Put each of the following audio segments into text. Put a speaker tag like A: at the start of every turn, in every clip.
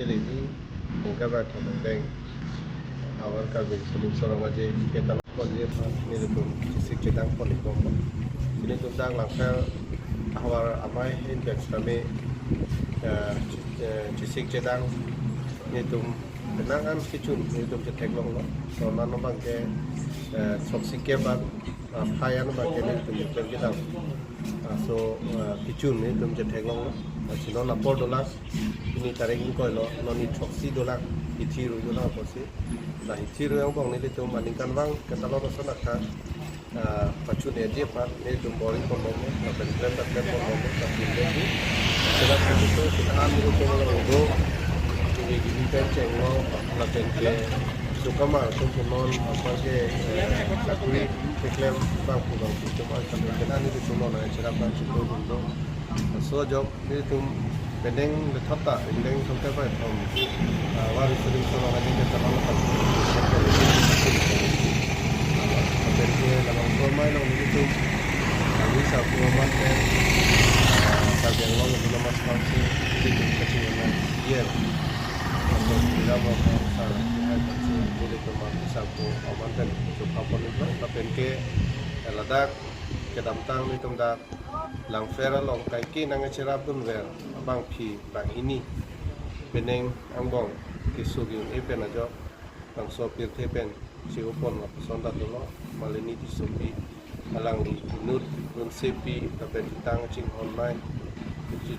A: ini bukan berarti mendeng awal kali sebelum seorang aja kita lakukan dia ini itu sisi kita polikom ini tentang langkah awal amai indeks kami sisi kita itu benangan kicun itu ceteklong lo soalnya nombang ke soksi keban payan nombang ke ini itu kita so kicun itu ceteklong lo sino lapor dolar ini tarik ini koi lo noni soksi dolar hitiru dolar apa sih nah hitiru yang bang ini itu bandingkan bang kata lo sana kan pacun aja pak ini itu boring konomo tapi klaim konomo tapi ini sebab itu kita ambil itu lo ini gini penceng lo lakukan ke suka mah tuh non apa ke sakuri klaim bang pulang itu mah sampai kita ini itu non aja cerah bang itu dulu so job itu bendeng letota bendeng sampai apa itu waris sering soal ini kita lakukan jadi dalam formal lo itu kami satu orang kan sahaja lo belum masuk kansi itu kecil kan iya untuk tidak mau salah kansi boleh cuma satu orang kan cukup pun itu tapi ke ladak ke damtang itu dah langfera long kaki nang cerap pun ver abang pi bang ini beneng ambong kisugi ipen aja bang sopir tepen si upon sonda dulu malini di sopi alang di nut nun sepi tapi tang cing online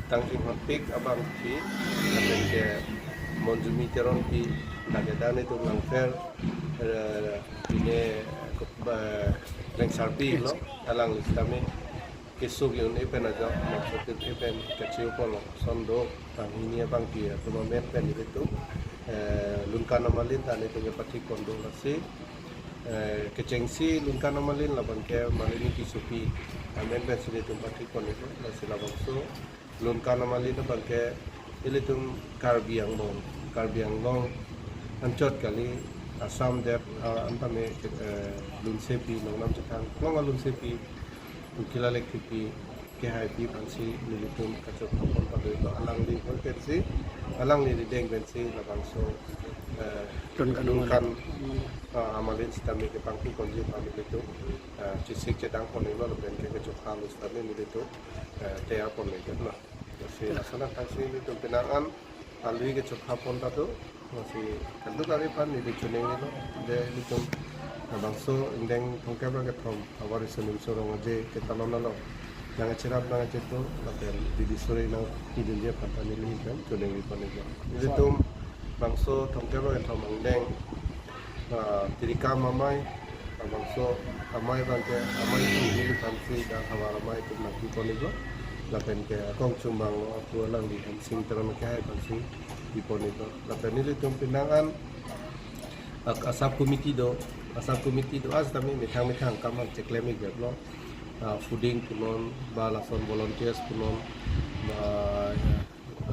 A: tang cing hotpik abang pi tapi ke monjumi teron pi nagadan itu langfer ini reng sarpi lo alang listame kesuk yun ipen aja maksudnya ipen kecil upon sondo tang ini abang pi atau mamen pen itu lunkan amalin tadi itu pati kondo nasi kecengsi lunkan amalin laban ke malini kisupi amen besok itu pati kondo nasi laban so lunkan amalin laban ke itu karbiang long ancot kali asam dep antame lunsepi nong cetang nong lunsepi ukila lekti ke happy pansi militum kacau kapon pada itu alang di konversi alang ni deng bensi labang so lunkan amalin stami ke pangku konji pamit itu cisik cedang pon itu lebih ke kacau halus stami itu tea pon itu lah masih asana kasih itu kenangan alui kacau kapon tado masih tentu kali pan di cuning itu dia itu labang so indeng tongkap lagi tom awal senin sorong aja kita lona jangan cerap jangan cetu lapel di sore nang hidung dia pantai ini kan cuneng di pantai itu tuh bangso tongkero yang mangdeng tirika mamai bangso amai bangke amai itu di pantai dan hawar amai itu nanti ponigo lapel ke kong cumbang aku lang di sing terang ke hai pantai di ponigo lapel ini tuh pinangan asap komiti do as kami mitang kamar ceklemik belum fooding punon balason volunteers punon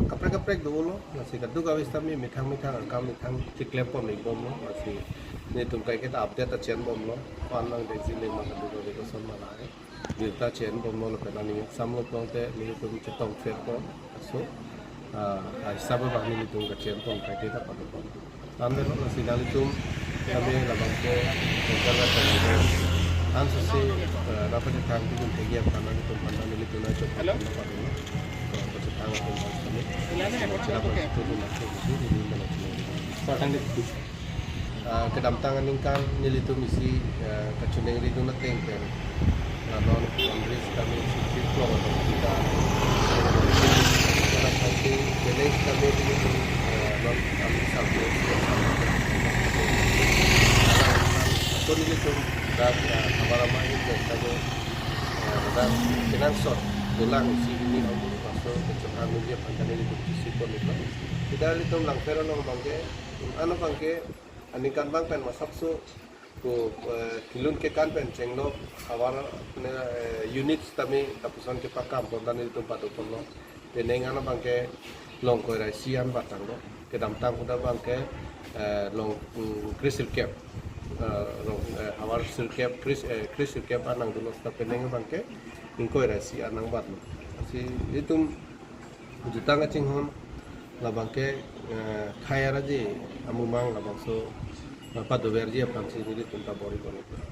A: kaprek dulu masih kadang kawis kami mitang kami mitang ciklepon nih bom lo masih ini tungkai kita update acian bom lo panang dari sini mana dulu itu sama lah kita acian bom lo lepas ini samlo pronte ini tuh cetong fair bom so sabar bang ini tuh acian bom kayak kita pada bom ambil lo masih dari tuh kami labang ke tungkai answer sih dapat ditangkap dengan kegiatan kanan itu pandan itu naik cepat dapat dulu dapat ditangkap dengan kami cepat itu masuk di sini di mana sekarang itu kedam tangan ingkan nilai itu misi kecundeng itu nateng kan non kongres kami sisi flow atau kita dalam hati jenis kami itu non kami sampai atau nilai itu dan lama-lama ini kita dan finansor tulang si ini masuk kecelakaan dia panjang ini posisi pun itu tidak itu langfero nong bangke anu bangke anikan bang pen masak so ko kilun ke kan pen cenglo awar unit kami tapusan ke pakam dan itu patu pun lo peneng anu bangke long ko raisian batang lo ke damtang udah bangke long kristal cap awal sirkep Chris sirkep anang dulu tapi neng bangke ingko rasi anang bat si itu jutang acing hon la bangke kaya raji amumang labang so padu berji apang si ini tunta bori kono.